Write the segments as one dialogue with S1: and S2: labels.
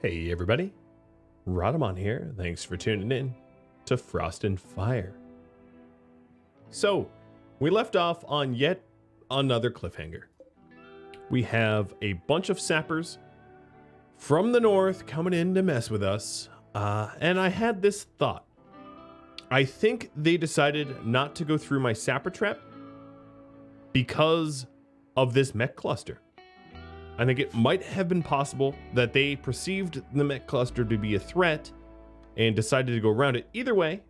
S1: Hey everybody, Rhadamant here. Thanks for tuning in to Frost and Fire. So, we left off on yet another cliffhanger. We have a bunch of sappers from the north coming in to mess with us, and I had this thought. I think they decided not to go through my sapper trap because of this mech cluster. I think it might have been possible that they perceived the mech cluster to be a threat and decided to go around it. Either way,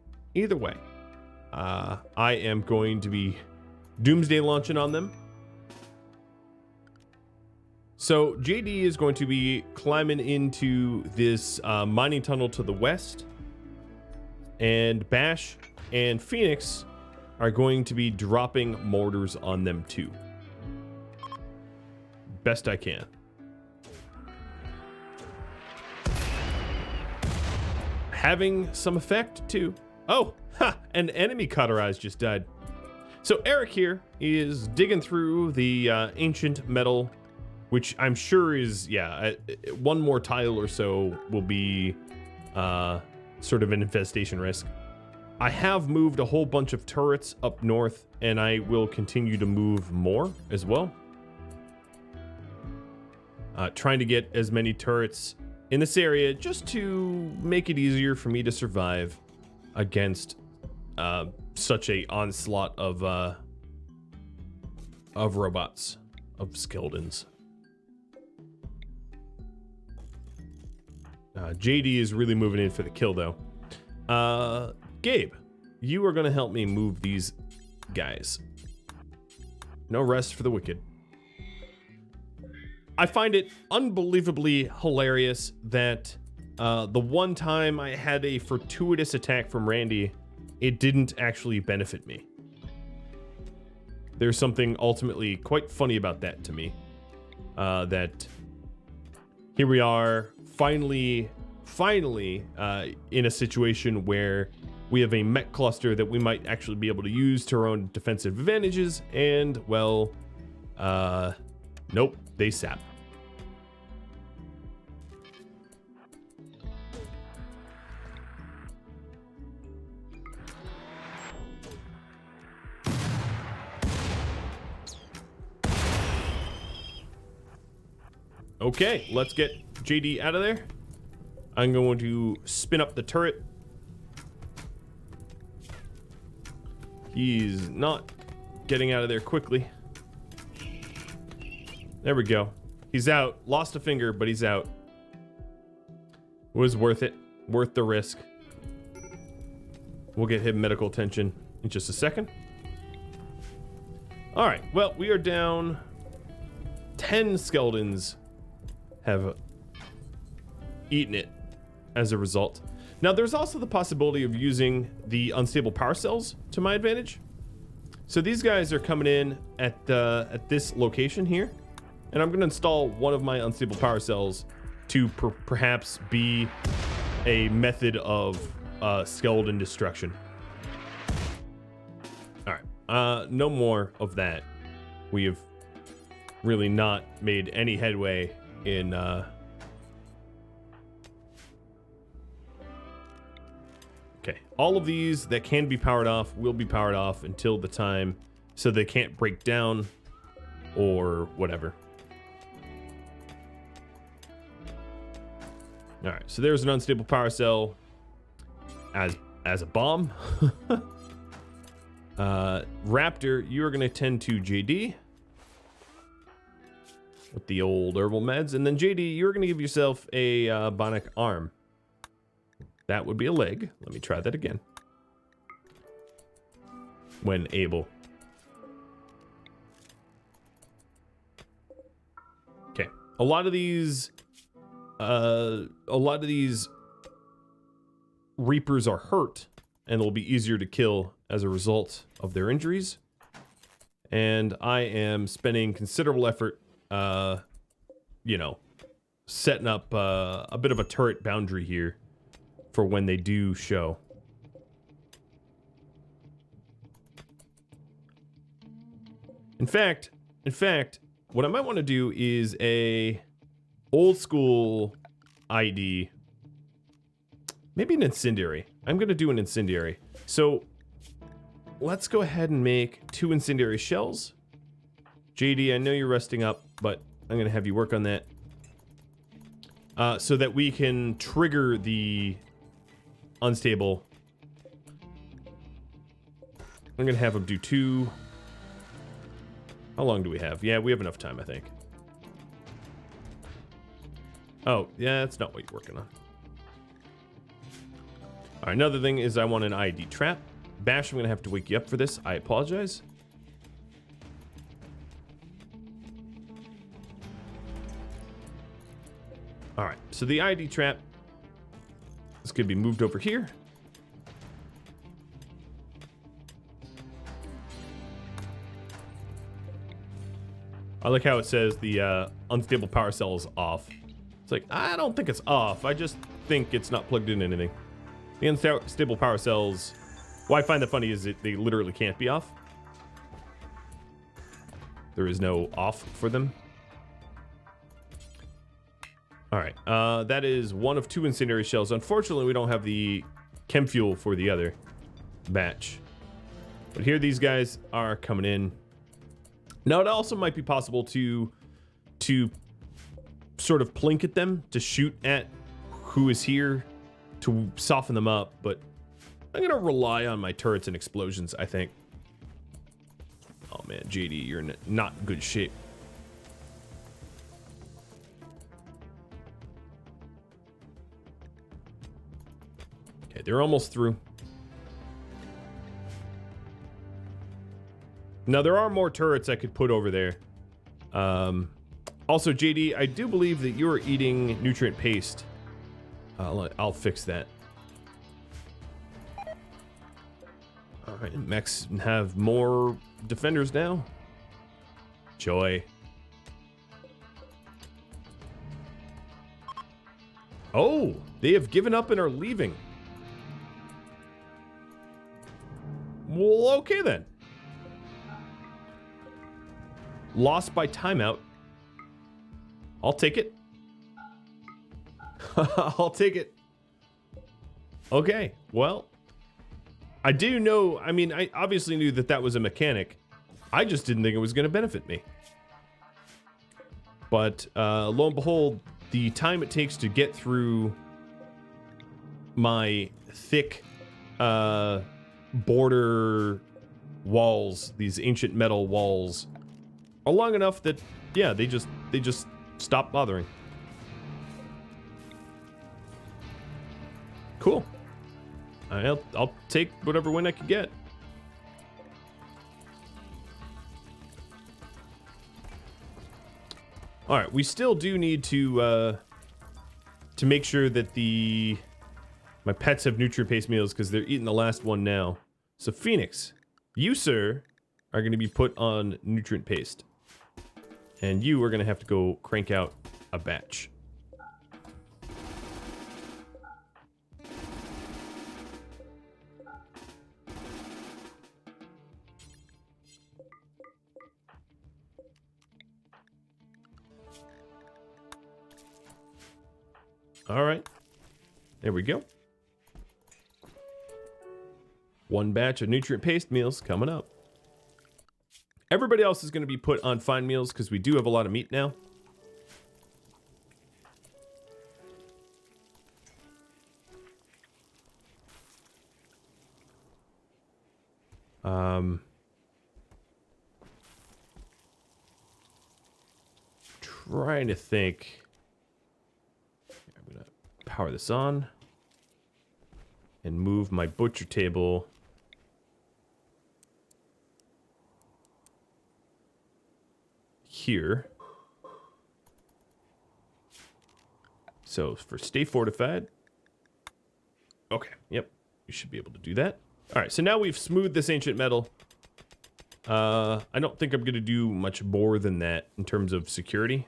S1: I am going to be doomsday launching on them. So JD is going to be climbing into this mining tunnel to the west, and Bash and Phoenix are going to be dropping mortars on them too. Best I can. Having some effect too. Oh, an enemy cauterized just died. So Eric here is digging through the ancient metal, which I'm sure is, one more tile or so will be sort of an infestation risk. I have moved a whole bunch of turrets up north, and I will continue to move more as well. Trying to get as many turrets in this area just to make it easier for me to survive against such a onslaught of robots, of skeletons. JD is really moving in for the kill though. Gabe, you are going to help me move these guys. No rest for the wicked. I find it unbelievably hilarious that the one time I had a fortuitous attack from Randy, it didn't actually benefit me. There's something ultimately quite funny about that to me. That here we are, finally in a situation where we have a mech cluster that we might actually be able to use to our own defensive advantages, and well, nope, they sap. Okay, let's get JD out of there. I'm going to spin up the turret. He's not getting out of there quickly. There we go. He's out. Lost a finger, but he's out. Was worth it. Worth the risk. We'll get him medical attention in just a second. All right. Well, we are down 10 skeletons have eaten it as a result. Now, there's also the possibility of using the unstable power cells to my advantage. So these guys are coming in at this location here, and I'm going to install one of my unstable power cells to perhaps be a method of skeleton destruction. All right, no more of that. We have really not made any headway in okay, all of these that can be powered off will be powered off until the time so they can't break down or whatever. All right, so there's an unstable power cell as a bomb. Raptor, you are going to tend to JD with the old herbal meds, and then JD, you're going to give yourself a bionic arm. That would be a leg. Let me try that again. When able. Okay, a lot of these Reapers are hurt, and they'll be easier to kill as a result of their injuries. And I am spending considerable effort setting up a bit of a turret boundary here for when they do show. In fact, what I might want to do is a old school ID. Maybe an incendiary. I'm going to do an incendiary. So let's go ahead and make 2 incendiary shells. JD, I know you're resting up, but I'm going to have you work on that. So that we can trigger the unstable. I'm going to have him do 2. How long do we have? Yeah, we have enough time, I think. Oh, yeah, that's not what you're working on. All right, another thing is I want an ID trap. Bash, I'm going to have to wake you up for this. I apologize. All right, so the ID trap is going to be moved over here. I like how it says the unstable power cell is off. It's like, I don't think it's off. I just think it's not plugged in anything. The unstable power cells, what I find that funny is that they literally can't be off. There is no off for them. All right, that is 1 of 2 incendiary shells. Unfortunately, we don't have the chem fuel for the other batch. But here these guys are coming in. Now, it also might be possible to sort of plink at them, to shoot at who is here, to soften them up, but I'm going to rely on my turrets and explosions, I think. Oh man, JD, you're in not good shape. Okay, they're almost through. Now, there are more turrets I could put over there. Also, JD, I do believe that you're eating nutrient paste. I'll fix that. All right, mechs have more defenders now. Joy. Oh, they have given up and are leaving. Well, okay then. Lost by timeout. I'll take it. I'll take it. Okay, well, I do know, I mean, I obviously knew that that was a mechanic. I just didn't think it was going to benefit me. But lo and behold, the time it takes to get through my thick border walls, these ancient metal walls, are long enough that, yeah, they just stop bothering. Cool. I'll take whatever win I can get. All right, we still do need to make sure that my pets have nutrient-based meals because they're eating the last one now. So Phoenix, you sir are going to be put on nutrient paste, and you are going to have to go crank out a batch. All right, there we go. One batch of nutrient paste meals coming up. Everybody else is going to be put on fine meals because we do have a lot of meat now. Trying to think. I'm going to power this on and move my butcher table here. So for stay fortified. Okay, yep. You should be able to do that. All right, so now we've smoothed this ancient metal. I don't think I'm going to do much more than that in terms of security.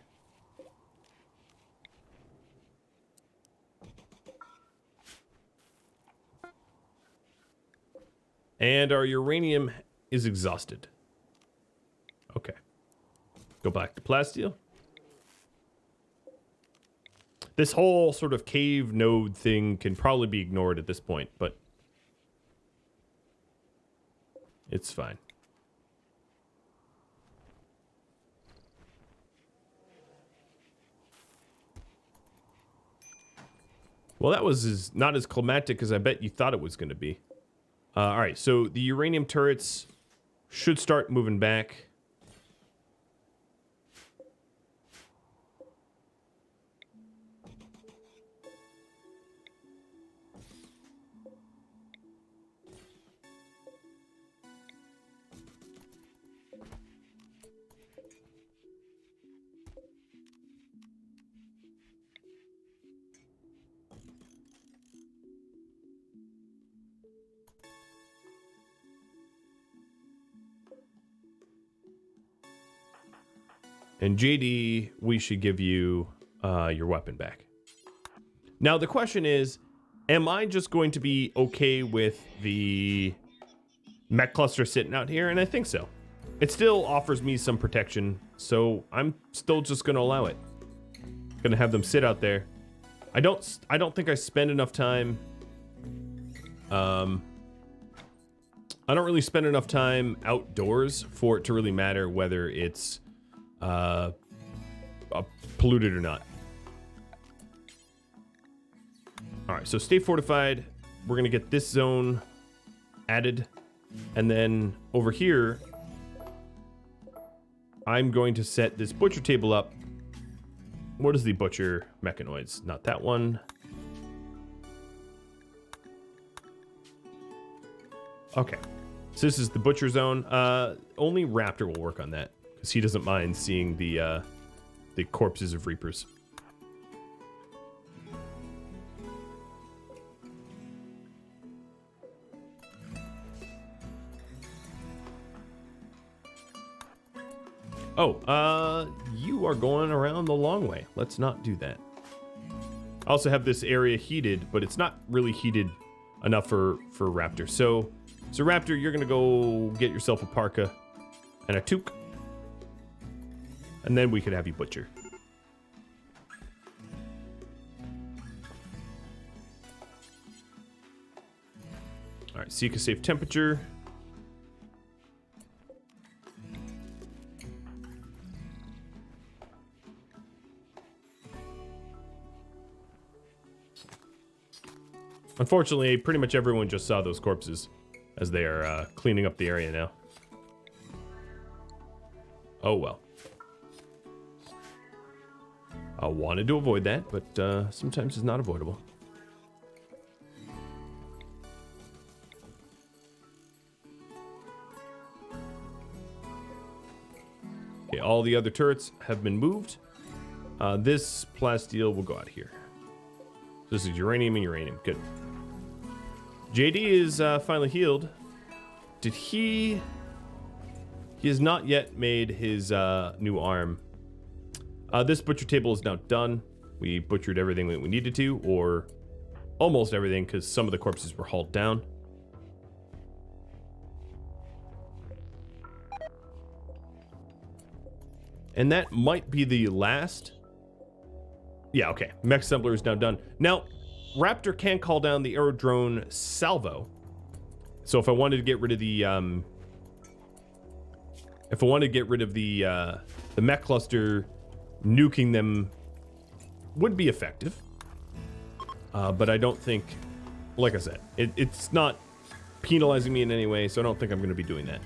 S1: And our uranium is exhausted. Okay. Go back to plasteel. This whole sort of cave node thing can probably be ignored at this point, but it's fine. Well, that was not as climactic as I bet you thought it was going to be. All right, so the uranium turrets should start moving back. And JD, we should give you your weapon back. Now, the question is, am I just going to be okay with the mech cluster sitting out here? And I think so. It still offers me some protection, so I'm still just going to allow it. Going to have them sit out there. I don't think I spend enough time. I don't really spend enough time outdoors for it to really matter whether it's polluted or not. All right, so stay fortified. We're gonna get this zone added, and then over here, I'm going to set this butcher table up. What is the butcher mechanoids? Not that one. Okay, so this is the butcher zone. Only Raptor will work on that, because he doesn't mind seeing the corpses of Reapers. Oh, you are going around the long way. Let's not do that. I also have this area heated, but it's not really heated enough for Raptor. So Raptor, you're gonna go get yourself a parka and a toque. And then we could have you butcher. All right, seek a safe temperature. Unfortunately, pretty much everyone just saw those corpses as they are cleaning up the area now. Oh well. I wanted to avoid that, but sometimes it's not avoidable. Okay, all the other turrets have been moved. This plasteel will go out here. This is uranium and uranium. Good. JD is finally healed. Did he... He has not yet made his new arm. This butcher table is now done. We butchered everything that we needed to, or almost everything, because some of the corpses were hauled down. And that might be the last. Yeah, okay. Mech assembler is now done. Now, Raptor can call down the aerodrone salvo. So if I wanted to get rid of the the mech cluster, nuking them would be effective. But I don't think, like I said, it's not penalizing me in any way, so I don't think I'm going to be doing that.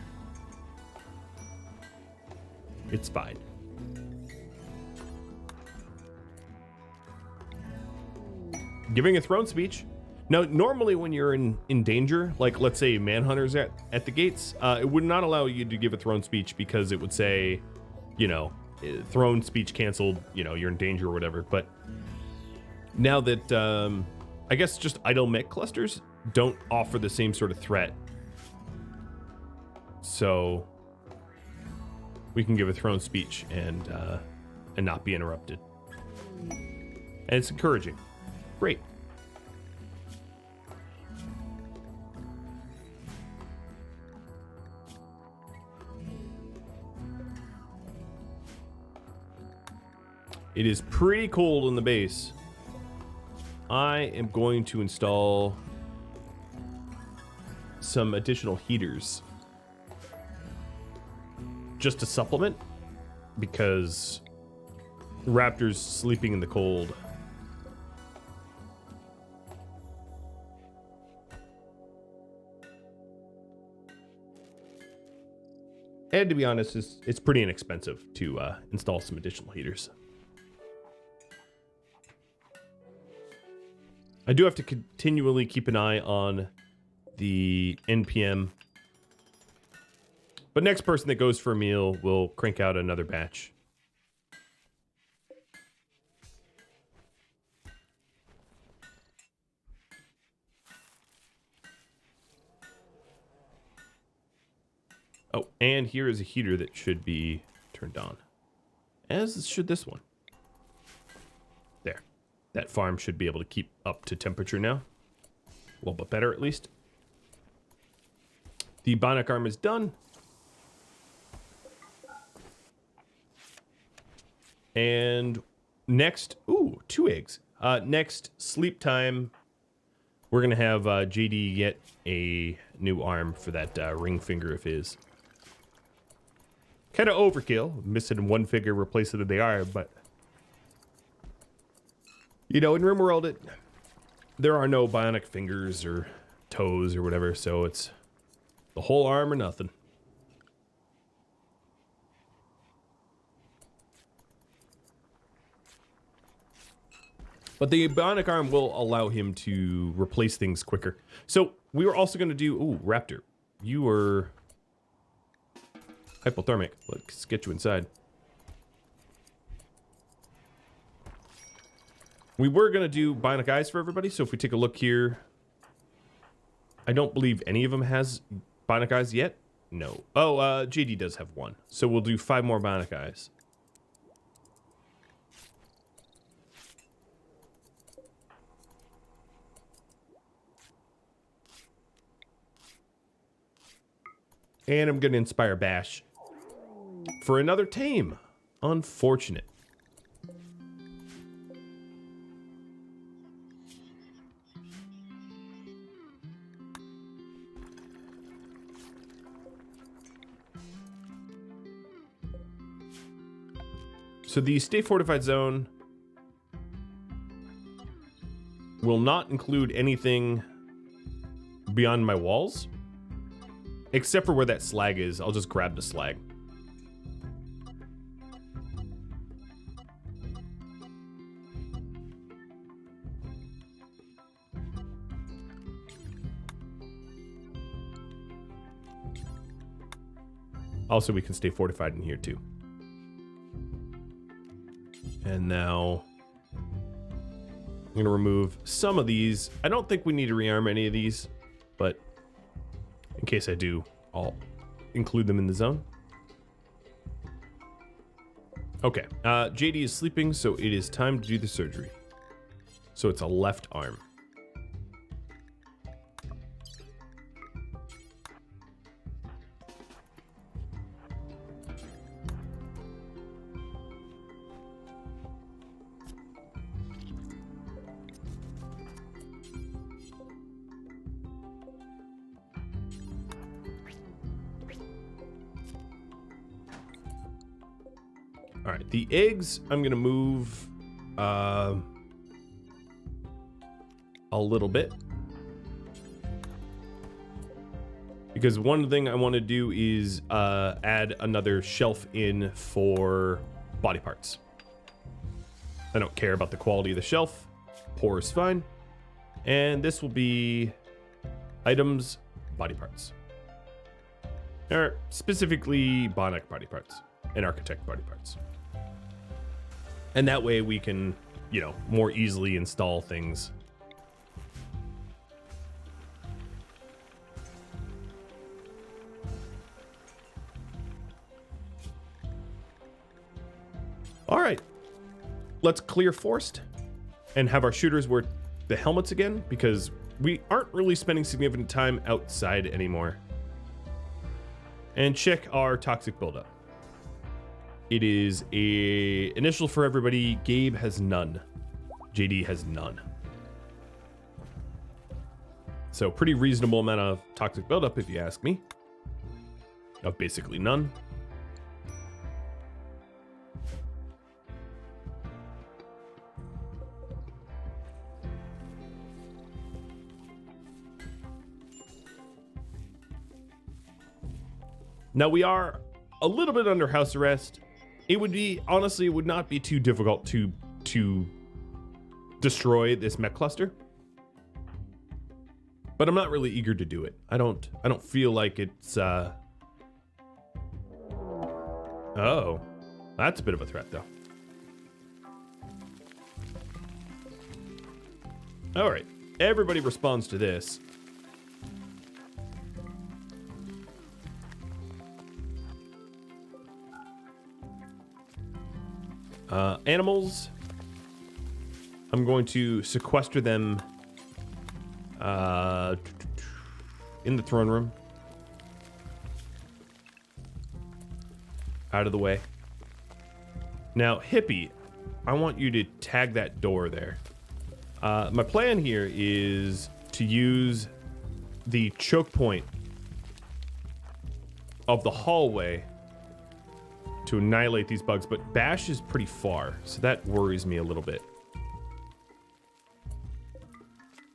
S1: It's fine. Giving a throne speech. Now, normally when you're in danger, like let's say manhunters at the gates, it would not allow you to give a throne speech because it would say, you know, throne speech canceled, you know, you're in danger or whatever. But now that, I guess just idle mech clusters don't offer the same sort of threat. So we can give a throne speech and not be interrupted. And it's encouraging. Great. It is pretty cold in the base. I am going to install some additional heaters just to supplement, because raptors sleeping in the cold. And to be honest, it's pretty inexpensive to install some additional heaters. I do have to continually keep an eye on the NPM. But next person that goes for a meal will crank out another batch. Oh, and here is a heater that should be turned on, as should this one. There. That farm should be able to keep up to temperature now. A little bit better, at least. The bionic arm is done. And next, ooh, 2 eggs. Next sleep time, we're going to have JD get a new arm for that ring finger of his. Kind of overkill, missing one finger, replacing the arm, but you know, in RimWorld, there are no bionic fingers or toes or whatever, so it's the whole arm or nothing. But the bionic arm will allow him to replace things quicker. So we were also going to do, ooh, Raptor, you were hypothermic. Let's get you inside. We were going to do bionic eyes for everybody. So if we take a look here, I don't believe any of them has bionic eyes yet. No. Oh, JD does have one. So we'll do 5 more bionic eyes. And I'm going to inspire Bash for another tame. Unfortunate. So the Stay Fortified Zone will not include anything beyond my walls. Except for where that slag is. I'll just grab the slag. Also, we can stay fortified in here too. And now I'm going to remove some of these. I don't think we need to rearm any of these, but in case I do, I'll include them in the zone. Okay, JD is sleeping, so it is time to do the surgery. So it's a left arm. All right, the eggs, I'm gonna move a little bit, because one thing I want to do is add another shelf in for body parts. I don't care about the quality of the shelf. Pour is fine. And this will be items, body parts. Or specifically bionic body parts and architect body parts. And that way we can, you know, more easily install things. All right, let's clear forest and have our shooters wear the helmets again, because we aren't really spending significant time outside anymore. And check our toxic buildup. It is a initial for everybody. Gabe has none. JD has none. So pretty reasonable amount of toxic buildup, if you ask me. Of basically none. Now we are a little bit under house arrest. It would be, honestly, it would not be too difficult to destroy this mech cluster. But I'm not really eager to do it. I don't feel like it's Oh. That's a bit of a threat though. All right. Everybody responds to this. Animals, I'm going to sequester them in the throne room. Out of the way. Now, Hippie, I want you to tag that door there. My plan here is to use the choke point of the hallway to annihilate these bugs, but Bash is pretty far, so that worries me a little bit.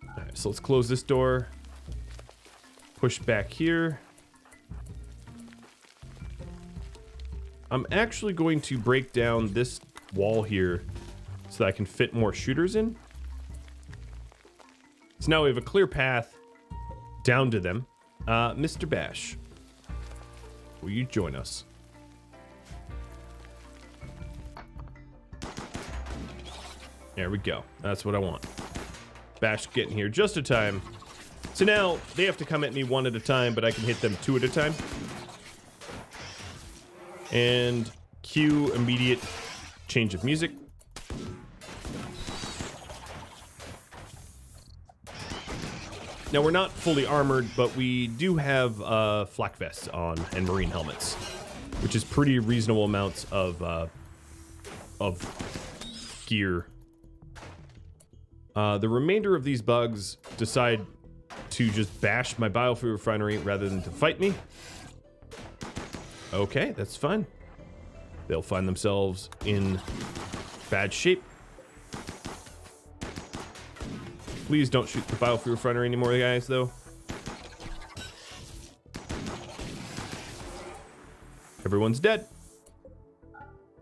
S1: All right, so let's close this door. Push back here. I'm actually going to break down this wall here so that I can fit more shooters in. So now we have a clear path down to them. Mr. Bash, will you join us? There we go. That's what I want. Bash getting here just in time. So now they have to come at me one at a time, but I can hit them two at a time. And cue immediate change of music. Now we're not fully armored, but we do have flak vests on and marine helmets, which is pretty reasonable amounts of gear. The remainder of these bugs decide to just bash my biofuel refinery rather than to fight me. Okay, that's fine. They'll find themselves in bad shape. Please don't shoot the biofuel refinery anymore, guys, though. Everyone's dead.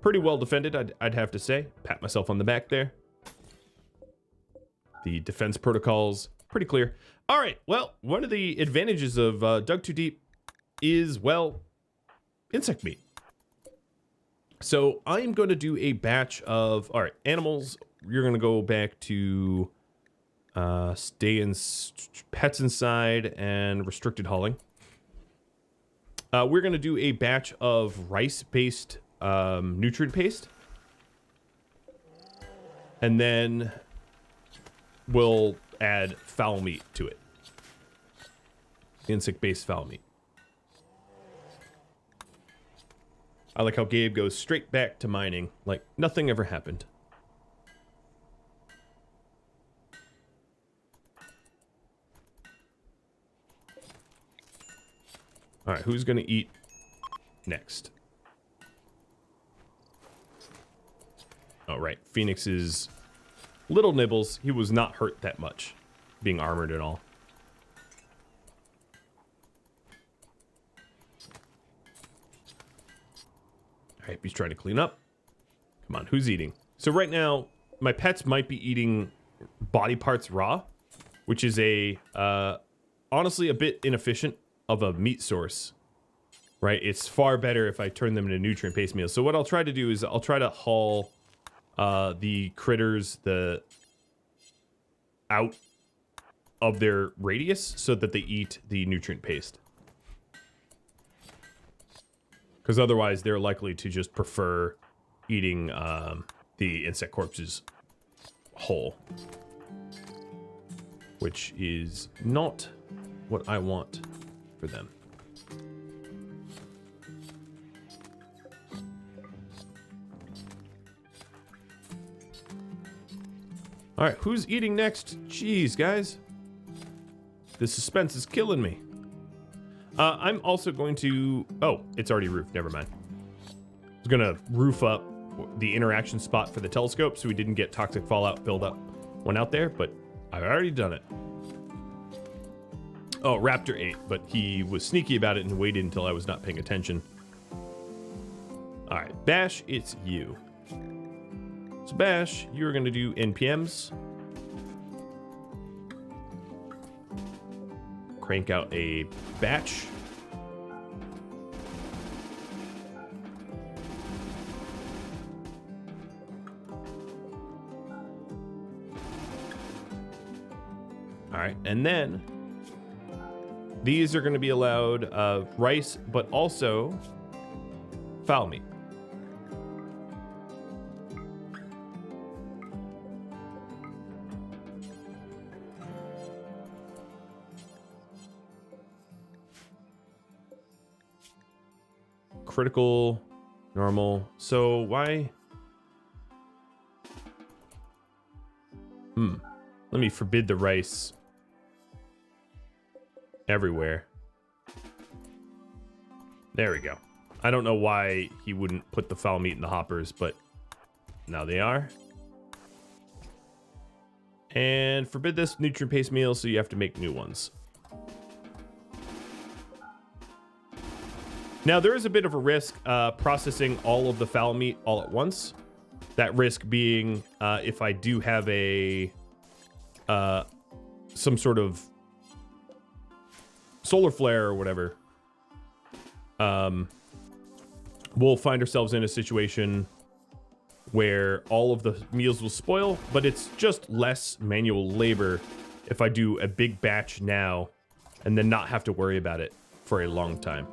S1: Pretty well defended, I'd have to say. Pat myself on the back there. The defense protocols, pretty clear. All right, well, one of the advantages of Dug Too Deep is, well, insect meat. So I am going to do a batch of, all right, animals. You're going to go back to stay in pets inside and restricted hauling. We're going to do a batch of rice-based nutrient paste. And then we'll add fowl meat to it. Insect-based fowl meat. I like how Gabe goes straight back to mining, like nothing ever happened. All right, who's gonna eat next? All right, Phoenix's little nibbles. He was not hurt that much, being armored and all. All right, he's trying to clean up. Come on, who's eating? So right now, my pets might be eating body parts raw, which is a honestly a bit inefficient of a meat source, right? It's far better if I turn them into nutrient-based meals. So what I'll try to do is I'll try to haul the critters out of their radius so that they eat the nutrient paste. Because otherwise they're likely to just prefer eating the insect corpses whole. Which is not what I want for them. All right, who's eating next? Jeez, guys. This suspense is killing me. I'm also going to... Oh, it's already roofed. Never mind. I was going to roof up the interaction spot for the telescope so we didn't get toxic fallout buildup when out there, but I've already done it. Oh, Raptor 8, but he was sneaky about it and waited until I was not paying attention. All right, Bash, it's you. So Bash, you're going to do NPMs. Crank out a batch. All right, and then these are going to be allowed rice, but also fowl meat. Critical, normal. So why? Let me forbid the rice everywhere. There we go. I don't know why he wouldn't put the fowl meat in the hoppers, but now they are. And forbid this nutrient paste meal, so you have to make new ones. Now, there is a bit of a risk processing all of the fowl meat all at once. That risk being if I do have a some sort of solar flare or whatever, we'll find ourselves in a situation where all of the meals will spoil, but it's just less manual labor if I do a big batch now and then not have to worry about it for a long time.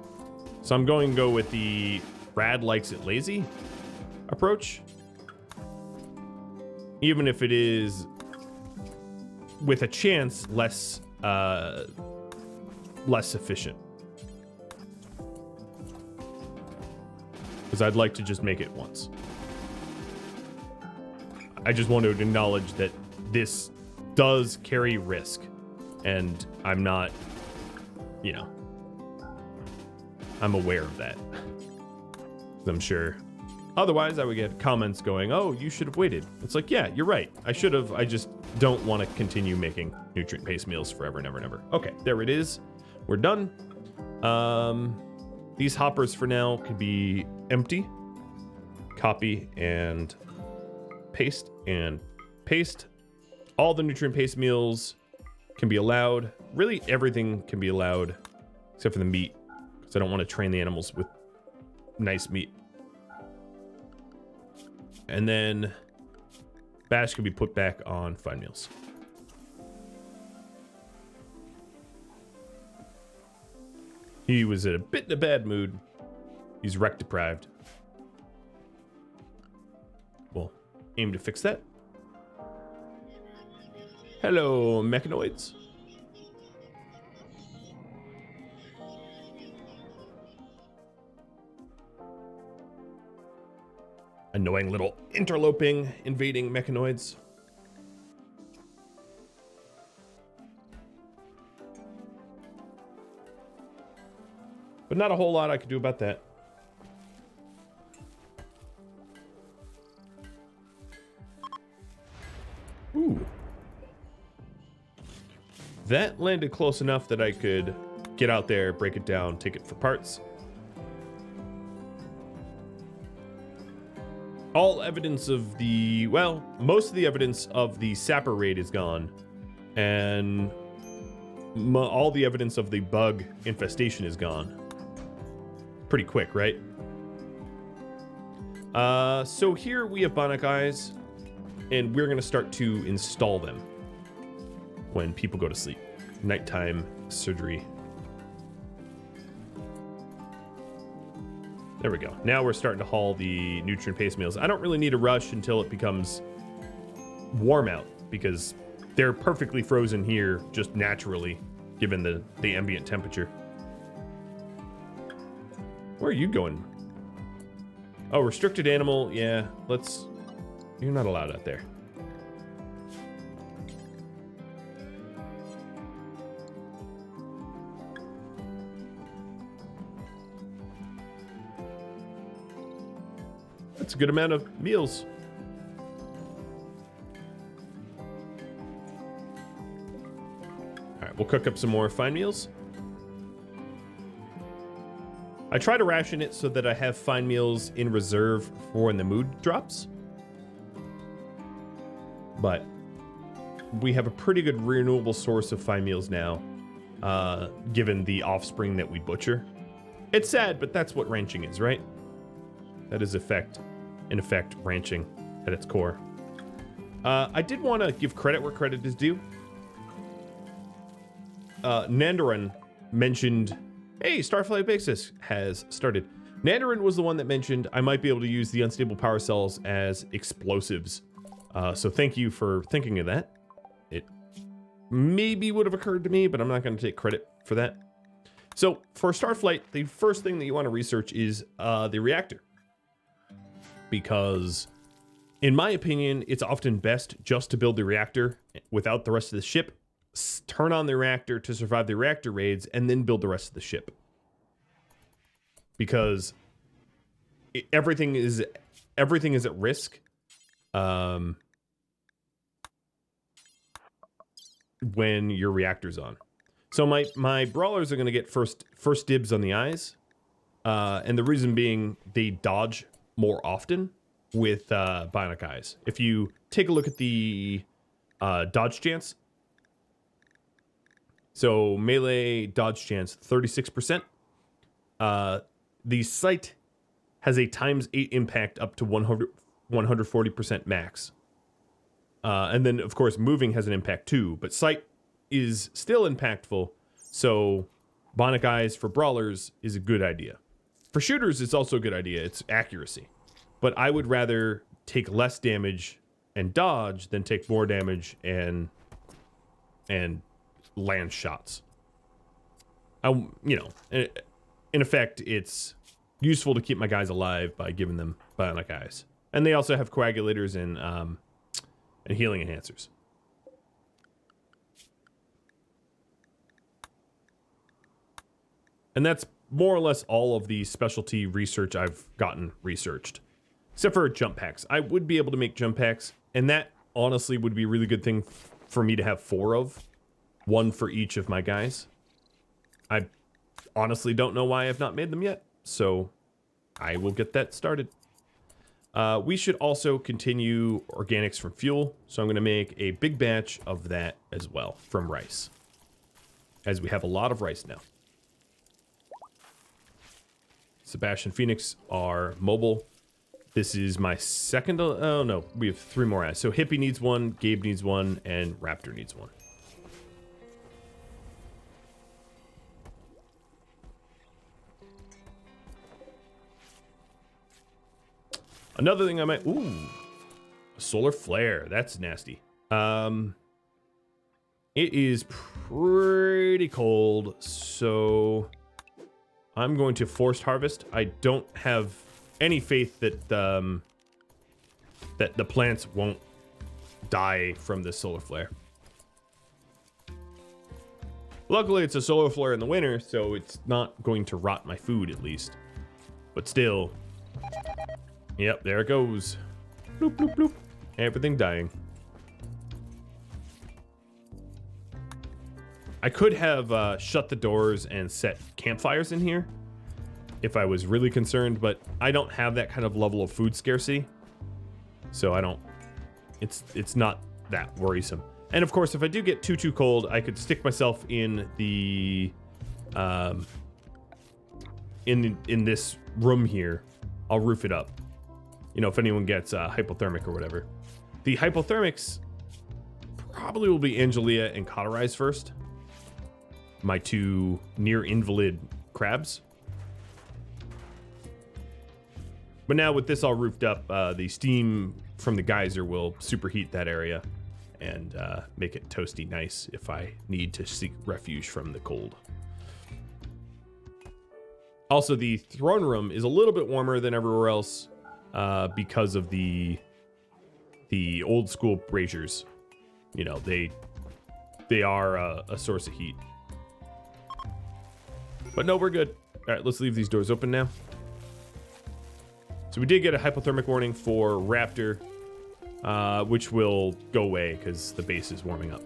S1: So I'm going to go with the Rad likes it lazy approach, even if it is with a chance less efficient, because I'd like to just make it once. I just want to acknowledge that this does carry risk, and I'm not, you know, I'm aware of that. I'm sure otherwise I would get comments going, oh, you should have waited. It's like, yeah, you're right. I should have. I just don't want to continue making nutrient-based meals forever and ever and ever. Okay, there it is. We're done. These hoppers for now could be empty. Copy and paste and paste. All the nutrient-based meals can be allowed. Really, everything can be allowed except for the meat, because I don't want to train the animals with nice meat. And then Bash can be put back on fine meals. He was in a bit in a bad mood. He's wreck deprived. We'll aim to fix that. Hello, mechanoids. Annoying little interloping, invading mechanoids. But not a whole lot I could do about that. Ooh. That landed close enough that I could get out there, break it down, take it for parts. All evidence of the, well, most of the evidence of the sapper raid is gone. And all the evidence of the bug infestation is gone. Pretty quick, right? So here we have bionic eyes, and we're going to start to install them when people go to sleep. Nighttime surgery. There we go. Now we're starting to haul the nutrient paste meals. I don't really need a rush until it becomes warm out, because they're perfectly frozen here just naturally, given the ambient temperature. Where are you going? Oh, restricted animal. Yeah, you're not allowed out there. That's a good amount of meals. All right, we'll cook up some more fine meals. I try to ration it so that I have fine meals in reserve for when the mood drops. But we have a pretty good renewable source of fine meals now, given the offspring that we butcher. It's sad, but that's what ranching is, right? That is in effect, ranching at its core. I did want to give credit where credit is due. Nandarin mentioned, hey, Starflight Basis has started. Nandarin was the one that mentioned I might be able to use the unstable power cells as explosives. So thank you for thinking of that. It maybe would have occurred to me, but I'm not going to take credit for that. So for Starflight, the first thing that you want to research is the reactor. Because in my opinion, it's often best just to build the reactor without the rest of the ship, turn on the reactor to survive the reactor raids, and then build the rest of the ship. Because everything is at risk when your reactor's on. So my brawlers are going to get first dibs on the eyes, and the reason being they dodge more often with bionic eyes. If you take a look at the dodge chance, so melee dodge chance 36%. The sight has a ×8 impact up to 140% max. And then, of course, moving has an impact too, but sight is still impactful, so bionic eyes for brawlers is a good idea. For shooters, it's also a good idea. It's accuracy. But I would rather take less damage and dodge than take more damage and land shots. In effect, it's useful to keep my guys alive by giving them bionic eyes. And they also have coagulators and healing enhancers. And that's more or less all of the specialty research I've gotten researched. Except for jump packs. I would be able to make jump packs, and that honestly would be a really good thing for me to have 4 of. 1 for each of my guys. I honestly don't know why I've not made them yet, so I will get that started. We should also continue organics from fuel, so I'm going to make a big batch of that as well from rice, as we have a lot of rice now. Sebastian Phoenix are mobile. This is my second, oh no, we have 3 more eyes. So Hippie needs 1, Gabe needs 1, and Raptor needs 1. Another thing I might, ooh, a solar flare, that's nasty. It is pretty cold, so I'm going to forced harvest. I don't have any faith that that the plants won't die from this solar flare. Luckily, it's a solar flare in the winter, so it's not going to rot my food at least. But still, yep, there it goes. Bloop, bloop, bloop. Everything dying. I could have shut the doors and set campfires in here if I was really concerned, but I don't have that kind of level of food scarcity, so I don't. It's not that worrisome. And of course, if I do get too cold, I could stick myself in the in this room here. I'll roof it up. You know, if anyone gets hypothermic or whatever. The hypothermics probably will be Angelia and Cauterize first. My 2 near invalid crabs. But now with this all roofed up, the steam from the geyser will superheat that area and make it toasty nice if I need to seek refuge from the cold. Also, the throne room is a little bit warmer than everywhere else because of the old school braziers. You know, they are a source of heat. But no, we're good. All right, let's leave these doors open now. So we did get a hypothermic warning for Raptor, which will go away because the base is warming up.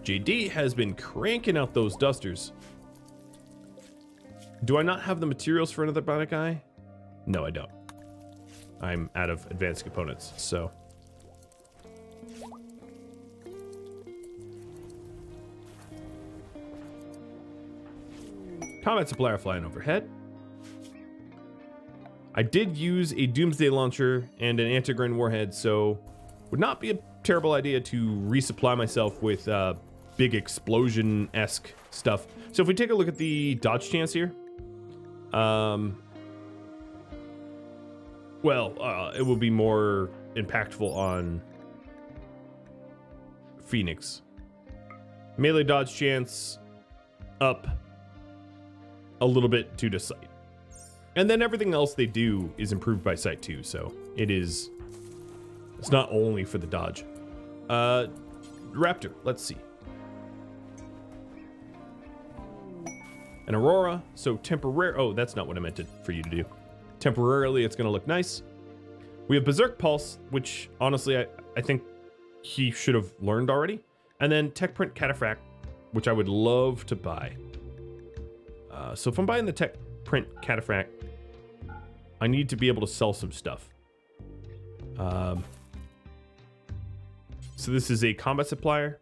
S1: JD has been cranking out those dusters. Do I not have the materials for another bionic eye? No, I don't. I'm out of advanced components, so. Combat supplier flying overhead. I did use a Doomsday launcher and an anti-grain warhead, so would not be a terrible idea to resupply myself with big explosion-esque stuff. So if we take a look at the dodge chance here, it will be more impactful on Phoenix. Melee dodge chance up a little bit due to sight. And then everything else they do is improved by sight too, so it's not only for the dodge. Raptor, let's see. An Aurora, so oh, that's not what I meant for you to do. Temporarily, it's gonna look nice. We have Berserk Pulse, which honestly, I think he should have learned already. And then Tech Print Cataphract, which I would love to buy. So if I'm buying the Tech Print Cataphract, I need to be able to sell some stuff. So this is a combat supplier.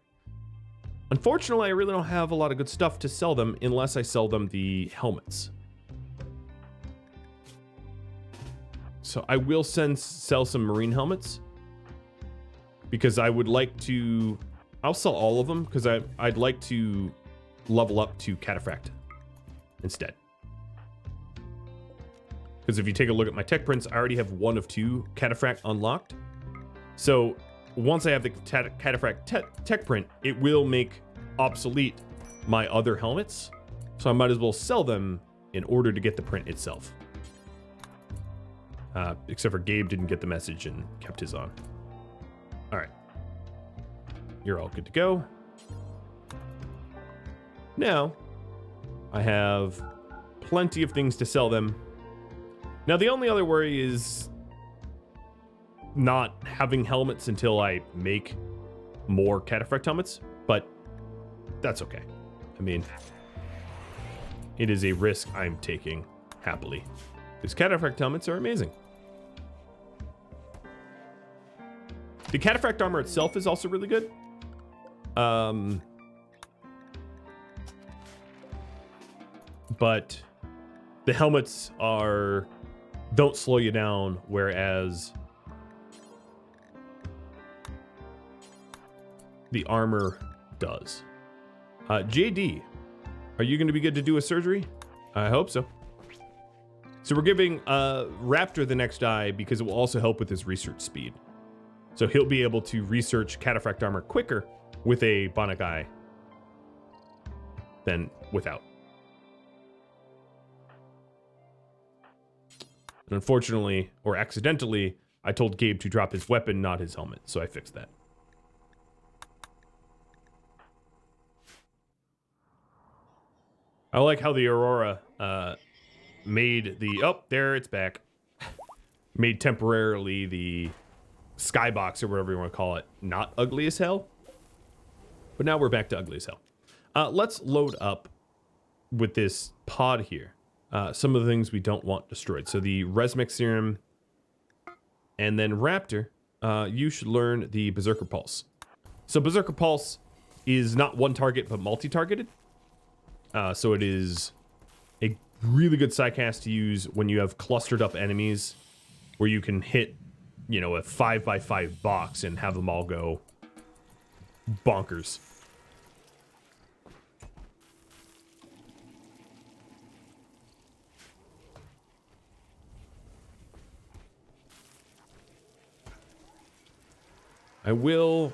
S1: Unfortunately, I really don't have a lot of good stuff to sell them unless I sell them the helmets. So I will sell some marine helmets because I would like to. I'll sell all of them because I'd like to level up to Cataphract instead. Because if you take a look at my tech prints, I already have 1 of 2 Cataphract unlocked. So once I have the Cataphract tech print, it will make obsolete my other helmets. So I might as well sell them in order to get the print itself. Except for Gabe didn't get the message and kept his on. All right. You're all good to go. Now, I have plenty of things to sell them. Now, the only other worry is not having helmets until I make more Cataphract helmets, but that's okay. I mean, it is a risk I'm taking happily, because Cataphract helmets are amazing. The Cataphract armor itself is also really good. But the helmets don't slow you down, whereas the armor does. JD, are you going to be good to do a surgery? I hope so. So we're giving Raptor the next eye because it will also help with his research speed. So he'll be able to research Cataphract armor quicker with a bionic eye than without. And unfortunately, or accidentally, I told Gabe to drop his weapon, not his helmet, so I fixed that. I like how the Aurora made the... Oh, there, it's back. Made temporarily the skybox, or whatever you want to call it, not ugly as hell. But now we're back to ugly as hell. Let's load up with this pod here. Some of the things we don't want destroyed. So the Resmec Serum, and then Raptor, you should learn the Berserker Pulse. So Berserker Pulse is not one target, but multi-targeted. So it is a really good sidecast to use when you have clustered up enemies, where you can hit, you know, a 5x5 box and have them all go bonkers. I will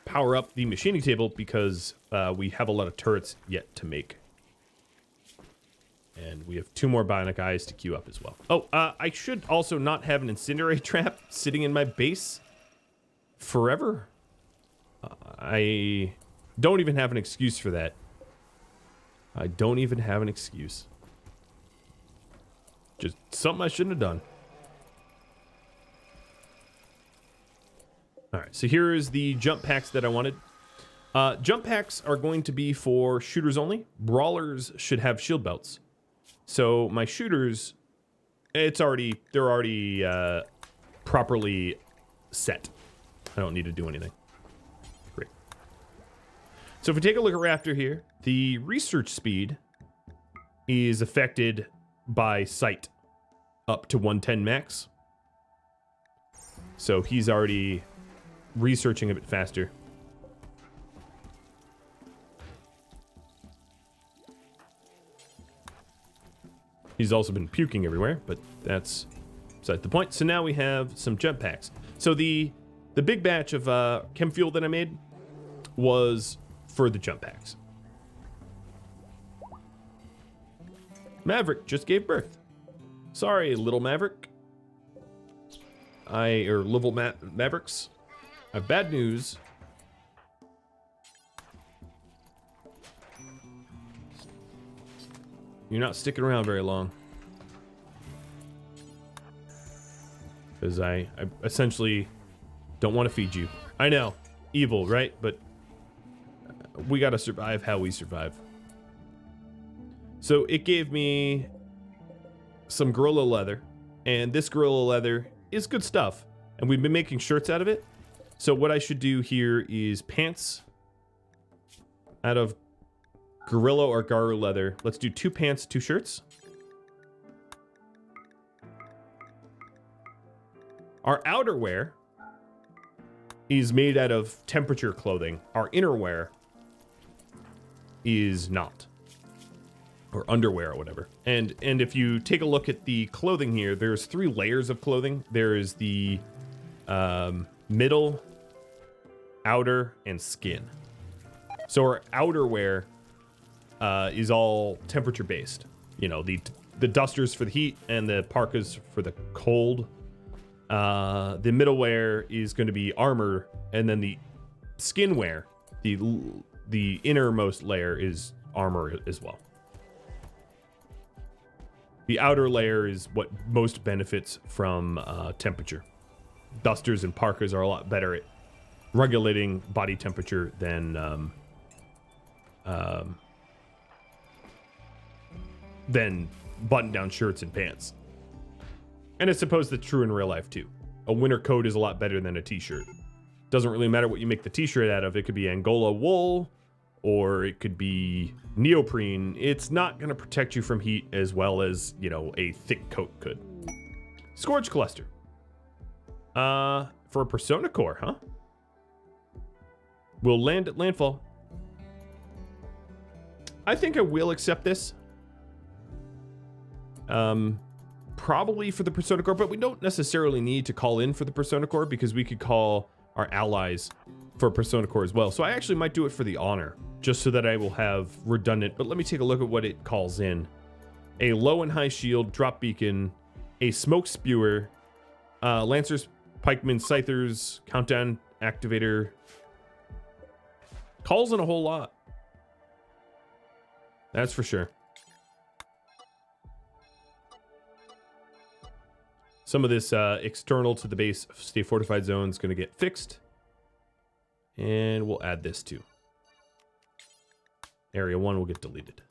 S1: power up the machining table because we have a lot of turrets yet to make. And we have 2 more bionic eyes to queue up as well. Oh, I should also not have an incendiary trap sitting in my base forever. I don't even have an excuse for that. I don't even have an excuse. Just something I shouldn't have done. All right, so here is the jump packs that I wanted. Jump packs are going to be for shooters only. Brawlers should have shield belts. So my shooters, they're already properly set. I don't need to do anything. Great. So if we take a look at Raptor here, the research speed is affected by sight up to 110 max. So he's already researching a bit faster. He's also been puking everywhere, but that's beside the point. So now we have some jump packs. So the big batch of chem fuel that I made was for the jump packs. Maverick just gave birth. Sorry, little Maverick. Little Mavericks. I have bad news. You're not sticking around very long. Because I essentially don't want to feed you. I know. Evil, right? But we gotta survive how we survive. So it gave me some gorilla leather. And this gorilla leather is good stuff. And we've been making shirts out of it. So what I should do here is pants out of gorilla or garu leather. Let's do 2 pants, 2 shirts. Our outerwear is made out of temperature clothing. Our innerwear is not. Or underwear or whatever. And if you take a look at the clothing here, there's 3 layers of clothing. There is the middle, outer, and skin. So our outerwear is all temperature based. You know, the dusters for the heat and the parkas for the cold. The middleware is going to be armor, and then the skinwear, the innermost layer is armor as well. The outer layer is what most benefits from temperature. Dusters and parkas are a lot better at regulating body temperature than button-down shirts and pants. And it's supposed to be true in real life too. A winter coat is a lot better than a t-shirt. Doesn't really matter what you make the t-shirt out of. It could be Angola wool, or it could be neoprene. It's not going to protect you from heat as well as, you know, a thick coat could. Scourge cluster. For a persona core, huh? We'll land at landfall. I think I will accept this. Probably for the persona core, but we don't necessarily need to call in for the persona core because we could call our allies for persona core as well. So I actually might do it for the honor, just so that I will have redundant. But let me take a look at what it calls in. A low and high shield, drop beacon, a smoke spewer, lancers, pikemen, scythers, countdown activator. Calls in a whole lot. That's for sure. Some of this external to the base stay fortified zone is going to get fixed. And we'll add this too. Area 1 will get deleted.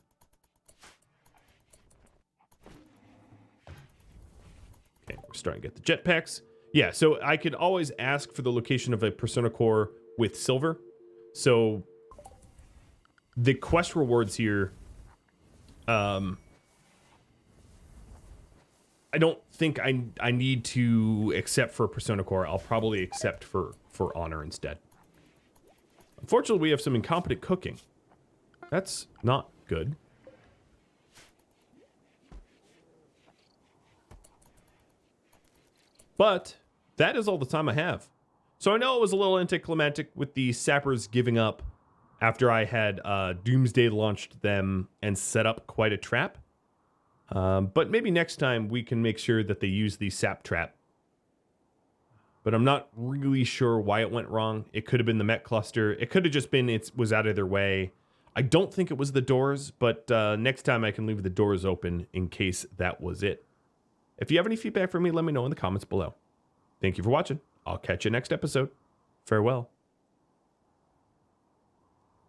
S1: Okay, we're starting to get the jetpacks. Yeah, so I could always ask for the location of a persona core with silver. So the quest rewards here, I don't think I need to accept for persona core. I'll probably accept for honor instead. Unfortunately, we have some incompetent cooking. That's not good. But that is all the time I have. So I know it was a little anticlimactic with the sappers giving up after I had Doomsday launched them and set up quite a trap. But maybe next time we can make sure that they use the sap trap. But I'm not really sure why it went wrong. It could have been the Met cluster. It could have just been it was out of their way. I don't think it was the doors, but next time I can leave the doors open in case that was it. If you have any feedback for me, let me know in the comments below. Thank you for watching. I'll catch you next episode. Farewell.